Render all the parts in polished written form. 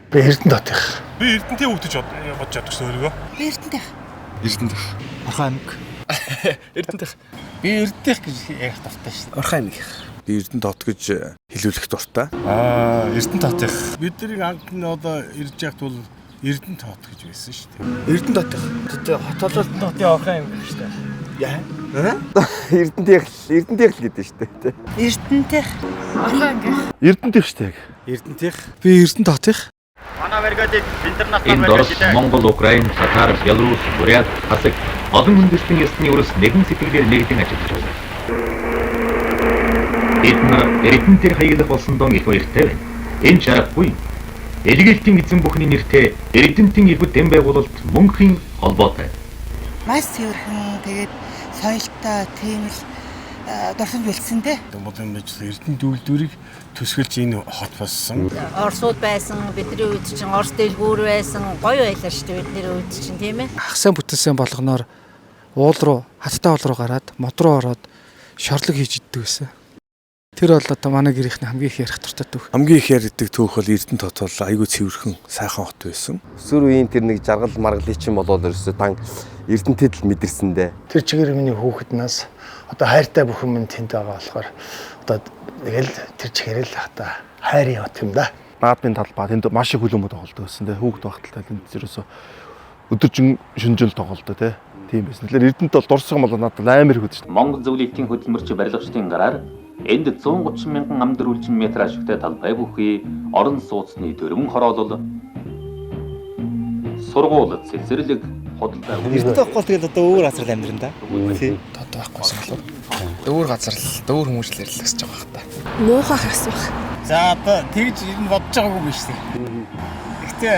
Би Эрдэнэтих. Би Эрдэнэтийн хөвгдөж бодож ядагч өөрийгөө. Би Эрдэнэтих. Эрдэнэтих. Орхон аймаг. Эрдэнэтих. Би Эрдэнэтих гэж ярих дуртай шүү дээ. Орхон аймаг. Би Эрдэнэт гэж хэлүүлэх дуртай. Эрдэнэтих. Бидний анх нь одоо ирж яхад бол Эрдэнэт гэж байсан шүү дээ. Эрдэнэтих. Хотол Эрдэнэтийн орхон аймаг шүү дээ. Яа. Эрдэнэтих гэдэг шүү дээ. Эрдэнэтих. Орхон аймаг. Эрдэнэтих шүү дээ. Эрдэнэтих. Би Эрдэнэтих. Энэ Орос, Монгол, Украин, Татар, Беларусь, Бурят, Хасаг олон үндэстэн ёсны өрөөс нэгэн сэтгэлээр нэгдэн ажиллаж байна. Бид нар Эрдэнэтээр хаягдах болсон дон их баяртай байна. Энэ чарахгүй. Элгэлтийн эзэн бүхний нэртэй Эрдэнэтийн иргэд дэм байгуулалт мөнхийн холбоотой. Маш цэвэрхэн тэгээд соёлтой тийм л дурсамж үлдсэн дээ. Монгол байж Эрдэнэт үйлдвэрийг төсгөлж энэ хот болсон. Оросууд байсан, бидний үед чинь Орос дэлгүүр байсан, гоё байлаа шүү дээ бидний үед чинь тийм ээ. Хагсаа бүтэлсэн болгоноор уул руу, хаттай уул руу гараад, мод руу ороод шорлог хийж иддэг байсан. Тэр бол одоо манай гэрийнхний хамгийн их ярих дуртай түүх. Хамгийн их ярьдаг түүх бол Эрдэнэт хот бол айгүй цэвэрхэн сайхан хот байсан. Өсвөр үеийн тэр нэг жаргал маргалын чинь болоод ерөөсөө дан Эрдэнэтэд л мэдэрсэндээ. Тэр чигээр миний хүүхэднээс одоо хайртай бүхэн минь тэнд байгаа болохоор одоо тэгэл тэр чигээр л хата хайрын хот юм да. Наадмын талбай тэнд маш их хөлөөмөд тоглолт байсан те. Хүүхэд багталтай тэнд ерөөсөө өдөржин шүнжил тоглолт те. Тийм байсан. Тэгэхээр Эрдэнэт бол дурсан бол надад амар их хөдөлж. Монгол зөвлөлтийн хөдөлмөрч барилгачдын гараар энд 130 мянган ам дөрвөлжин метр ашигтай талбай бүхий орон сууцны дөрвөн хороолол сургууль цэцэрлэг худалдаа Эрдэнэт байхгүй тэгэл одоо өөр газар амьдран да. Тийм. Одоо байхгүйсэн болов. Өөр газар л өөр хүмүүжлэр л өсөж байгаа хта. Муухай хасвах. За одоо тэгж ер нь бодож байгаагүй биш үү? Гэхдээ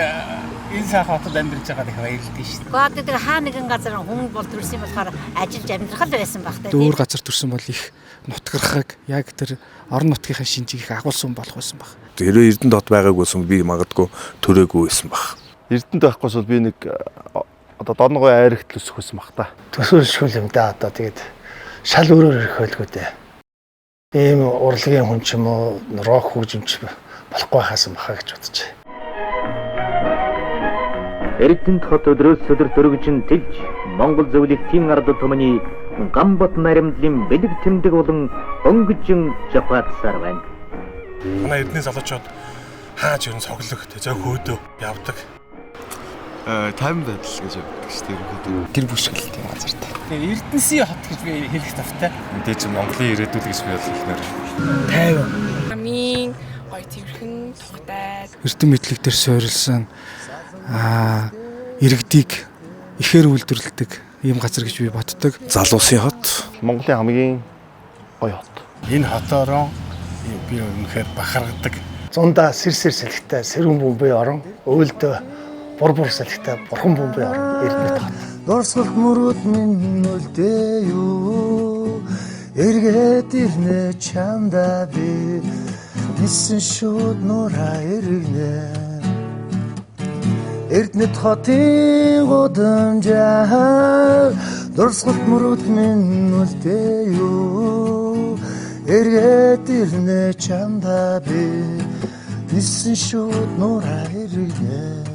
энэ сайхан хотод амьдарч байгаа их баярлалтай шүү дээ. Гэхдээ тэр хаа нэгэн газар хүн бол төрсөн болохоор ажиллаж амьдрах л байсан баг та. Өөр газар төрсөн бол их нутгархаг яг тэр орон нутгийнхаа шинжийг их агуулсан болох байсан баг. Тэрөө Эрдэнэт хот байгаагүй байсан би магадгүй төрөөгүй байсан баг. Эрдэнэт байхгүйс бол би нэг одоо донгой айрагт л өсөх байсан баг та. Төсөөлшгүй юм да одоо тэгээд шал өөрөөр ирэх байлгүй дээ. Ийм урлагийн хүн ч юм уу рок хөгжимч болохгүй хаасан баха гэж бодож. Эрдэнэт хот өдрөөс өдөр дөрвижин тэлж Монгол зөвлөлтийн ард түмний гамбат наримдлын бэлэг тэмдэг болон өнгөжин жапаатсаар байна. Манай Эрдэнэ залуучууд хааж ерөн цоглог зөг хөөдөө явдаг. Тайван байдал гэж явдаг шүү дээ. Гэр бүшгэл тийм газартай. Тэгээ Эрдэнэсийн хот гэж би хэлэх тавтай. Мэдээж Монголын ирээдүйд гэж би бодлохноор. Тайван. Амийн гоё цэвэрхэн тухтай. Эрдэнэ мэдлэг дээр суурилсан иргэдийг ихээр үйлдвэрлэдэг ийм газар гэж би боддог. Залуусын хот Монголын хамгийн гоё хот. Энэ хотоороо би үнэхээр бахархдаг. Зундаа сэр салхитай сэрүүн бөмбөгийн орон, өөлдөө бур салхитай бурхан бөмбөгийн орон Эрдэнэт хот. Дурсгалт мөрөд минь үлдээ юу? Эргээд ирнэ чамда би. Нисэн шууд нураа эргэнэ. Эрдэнэт хотын гудамжаар дурсгалт мөрөд минь үлдээ юу? Эргээд ирнэ чамда би. Нисэн шууд нураа эргэнэ.